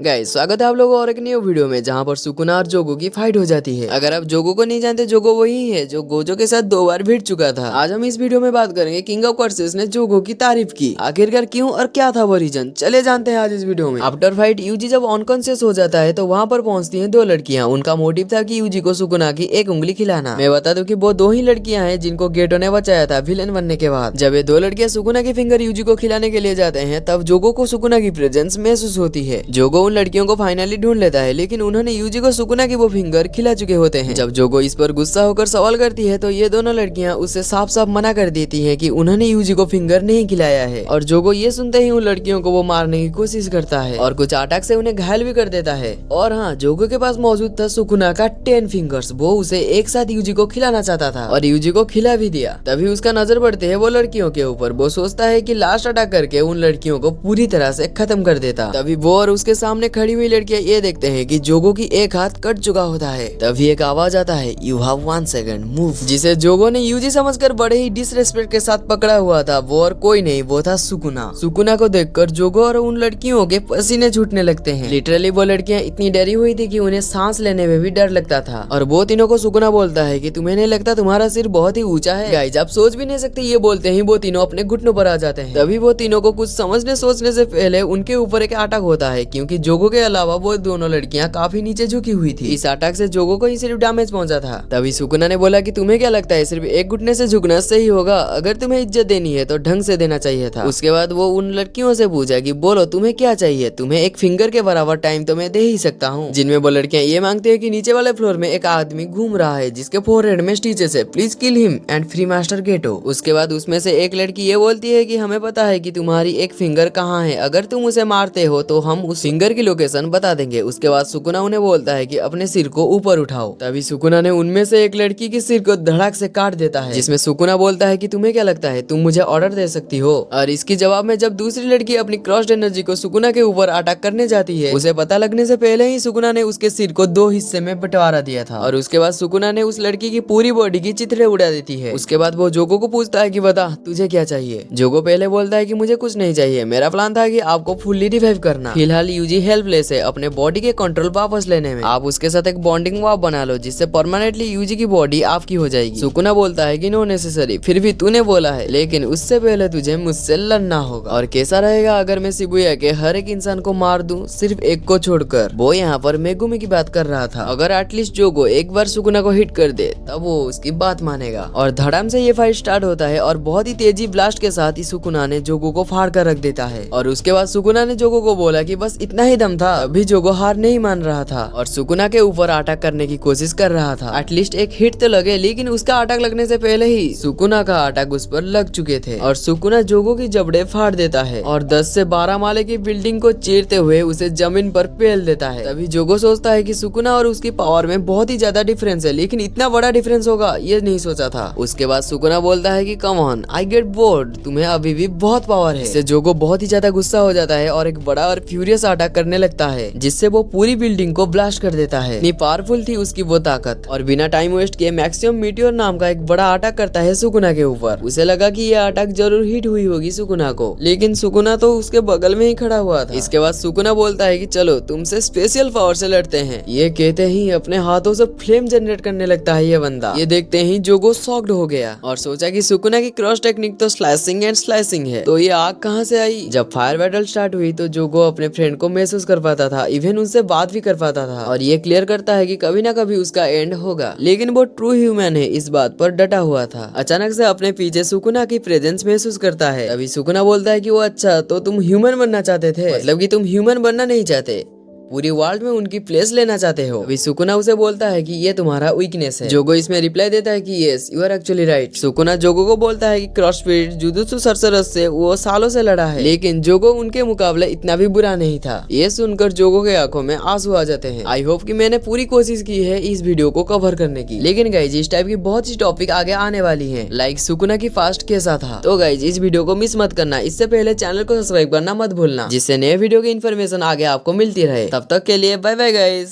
Guys स्वागत है आप लोगों और एक न्यू वीडियो में जहां पर सुकुना और जोगो की फाइट हो जाती है। अगर आप जोगो को नहीं जानते, जोगो वही है जो गोजो के साथ 2 बार भिड़ चुका था। आज हम इस वीडियो में बात करेंगे किंग ऑफ कर्सेस ने जोगो की तारीफ की, आखिरकार क्यों और क्या था वो रीजन, चले जानते हैं आज इस वीडियो में। आफ्टर फाइट यूजी जब अनकॉन्शियस हो जाता है तो वहाँ पर पहुंचती है 2 लड़कियां। उनका मोटिव था कि यूजी को सुकुना की 1 उंगली खिलाना। मैं बता दूं कि वो 2 ही लड़कियां हैं जिनको गेटो ने बचाया था विलेन बनने के बाद। जब ये 2 लड़कियां सुकुना की फिंगर यूजी को खिलाने के लिए जाते हैं तब जोगो को सुकुना की प्रेजेंस महसूस होती है। जोगो उन लड़कियों को फाइनली ढूंढ लेता है, लेकिन उन्होंने यूजी को सुकुना की वो फिंगर खिला चुके होते हैं। जब जोगो इस पर गुस्सा होकर सवाल करती है तो ये दोनों लड़कियां उससे साफ साफ मना कर देती हैं कि उन्होंने यूजी को फिंगर नहीं खिलाया है। और जोगो ये सुनते ही उन लड़कियों को वो मारने की कोशिश करता है और कुछ अटैक से उन्हें घायल भी कर देता है। और हाँ, जोगो के पास मौजूद था सुकुना का 10 फिंगर्स। वो उसे एक साथ यूजी को खिलाना चाहता था और यूजी को खिला भी दिया। तभी उसका नजर पड़ती है वो लड़कियों के ऊपर। वो सोचता है कि लास्ट अटैक करके उन लड़कियों को पूरी तरह से खत्म कर देता। तभी वो और उसके सामने खड़ी हुई लड़कियां ये देखते हैं कि जोगो की एक हाथ कट चुका होता है। तभी एक आवाज आता है, यू हैव 1 सेकंड मूव, जिसे जोगो ने यूजी समझकर बड़े ही डिसरेस्पेक्ट के साथ पकड़ा हुआ था। वो और कोई नहीं, वो था सुकुना। सुकुना को देखकर जोगो और उन लड़कियों के पसीने छूटने लगते हैं। लिटरली वो लड़कियां इतनी डरी हुई थी कि उन्हें सांस लेने में भी डर लगता था। और वो तीनों को सुकुना बोलता है कि तुम्हें नहीं लगता तुम्हारा सिर बहुत ही ऊंचा है? गाइस आप सोच भी नहीं सकते, ये बोलते ही वो तीनों अपने घुटनों पर आ जाते हैं। तभी वो तीनों को कुछ समझने सोचने से पहले उनके ऊपर एक अटैक होता है, क्योंकि जोगो के अलावा वो दोनों लड़कियां काफी नीचे झुकी हुई थी। इस अटैक से जोगो को ही सिर्फ डैमेज पहुंचा था। तभी सुकुना ने बोला कि तुम्हें क्या लगता है सिर्फ एक घुटने से झुकना सही होगा? अगर तुम्हें इज्जत देनी है तो ढंग से देना चाहिए था। उसके बाद वो उन लड़कियों से पूछा कि बोलो तुम्हें क्या चाहिए? तुम्हें एक फिंगर के बराबर टाइम तो मैं दे ही सकता हूँ। जिनमें वो लड़कियां ये मांगती है कि नीचे वाले फ्लोर में एक आदमी घूम रहा है जिसके फोरहेड में स्टिचेस है, please kill him and free master गेटो। उसके बाद उसमें से एक लड़की ये बोलती है कि हमें पता है कि तुम्हारी एक फिंगर कहाँ है, अगर तुम उसे मारते हो तो हम उस फिंगर की लोकेशन बता देंगे। उसके बाद सुकुना उन्हें बोलता है कि अपने सिर को ऊपर उठाओ। तभी सुकुना ने उनमें से एक लड़की के सिर को धड़ाक से काट देता है, जिसमें सुकुना बोलता है कि तुम्हें क्या लगता है तुम मुझे ऑर्डर दे सकती हो? और इसके जवाब में जब दूसरी लड़की अपनी क्रॉस्ड एनर्जी को सुकुना के ऊपर अटैक करने जाती है, उसे पता लगने से पहले ही सुकुना ने उसके सिर को 2 हिस्से में बंटवारा दिया था। और उसके बाद सुकुना ने उस लड़की की पूरी बॉडी की चिथड़े उड़ा देती है। उसके बाद वो जोगो को पूछता है कि बता तुझे क्या चाहिए? जोगो पहले बोलता है कि मुझे कुछ नहीं चाहिए, मेरा प्लान था कि आपको फुल्ली रिवाइव करना। फिलहाल यूजी हेल्पलेस है अपने बॉडी के कंट्रोल वापस लेने में। आप उसके साथ एक बॉन्डिंग वाव बना लो जिससे परमानेंटली यूजी की बॉडी आपकी हो जाएगी। सुकुना बोलता है कि नो नेसेसरी, फिर भी तूने बोला है, लेकिन उससे पहले तुझे मुझसे लड़ना होगा। और कैसा रहेगा अगर मैं शिबुया के हर एक इंसान को मार दूं सिर्फ एक को छोड़कर? वो यहाँ पर मेगुमी की बात कर रहा था। अगर एटलीस्ट जोगो एक बार सुकुना को हिट कर दे तब वो उसकी बात मानेगा। और धड़ाम से ये फाइट स्टार्ट होता है और बहुत ही तेजी ब्लास्ट के साथ ही सुकुना ने जोगो को फाड़ कर रख देता है। और उसके बाद सुकुना ने जोगो को बोला कि बस इतना ही दम था। अभी जोगो हार नहीं मान रहा था और सुकुना के ऊपर अटैक करने की कोशिश कर रहा था। एटलीस्ट एक हिट तो लगे, लेकिन उसका अटैक लगने से पहले ही सुकुना का अटैक उस पर लग चुके थे। और सुकुना जोगो की जबड़े फाड़ देता है और 10 से 12 माले की बिल्डिंग को चीरते हुए उसे जमीन पर पेल देता है। तभी जोगो सोचता है कि सुकुना और उसकी पावर में बहुत ही ज्यादा डिफरेंस है, लेकिन इतना बड़ा डिफरेंस होगा ये नहीं सोचा था। उसके बाद सुकुना बोलता है कि come on, I get bored, तुम्हें अभी भी बहुत पावर है। इससे जोगो बहुत ही ज्यादा गुस्सा हो जाता है और एक बड़ा और फ्यूरियस अटैक करने लगता है, जिससे वो पूरी बिल्डिंग को ब्लास्ट कर देता है। इतनी पावरफुल थी उसकी वो ताकत। और बिना टाइम वेस्ट किए मैक्सिमम मीटियोर नाम का एक बड़ा अटैक करता है सुकुना के ऊपर। उसे लगा कि ये अटैक जरूर हिट हुई होगी सुकुना को, लेकिन सुकुना तो उसके बगल में ही खड़ा हुआ था। इसके बाद सुकुना बोलता है कि चलो तुमसे स्पेशल पावर से लड़ते हैं। ये कहते ही अपने हाथों से फ्लेम जनरेट करने लगता है ये बंदा। ये देखते ही जोगो शॉक्ड हो गया और सोचा कि सुकुना की क्रॉस टेक्निक तो स्लाइसिंग एंड स्लाइसिंग है, तो ये आग कहाँ से आई? जब फायर बैटल स्टार्ट हुई तो जोगो अपने फ्रेंड को महसूस कर पाता था, इवन उनसे बात भी कर पाता था। और ये क्लियर करता है कि कभी ना कभी उसका एंड होगा, लेकिन वो ट्रू ह्यूमन है इस बात पर डटा हुआ था। अचानक से अपने पीछे सुकुना की प्रेजेंस महसूस करता है। अभी सुकुना बोलता है कि वो अच्छा, तो तुम ह्यूमन बनना चाहते थे? मतलब कि तुम ह्यूमन बनना नहीं चाहते, पूरी वर्ल्ड में उनकी प्लेस लेना चाहते हो? अभी सुकुना उसे बोलता है कि ये तुम्हारा वीकनेस है। जोगो इसमें रिप्लाई देता है कि yes you are actually right. Sukuna Jogo को बोलता है कि क्रॉस स्पिरिट जुजुत्सु सरसरस से वो सालों से लड़ा है, लेकिन जोगो उनके मुकाबले इतना भी बुरा नहीं था। ये सुनकर जोगो के आंखों में आंसू आ जाते हैं। आई होप कि मैंने पूरी कोशिश की है इस वीडियो को कवर करने की, लेकिन गाइज इस टाइप की बहुत सी टॉपिक आगे आने वाली है, लाइक सुकुना की फास्ट कैसा था। तो गाइज इस वीडियो को मिस मत करना, इससे पहले चैनल को सब्सक्राइब करना मत भूलना, जिससे नए वीडियो की इन्फॉर्मेशन आगे आपको मिलती रहे। तब तक के लिए बाय बाय गाइज।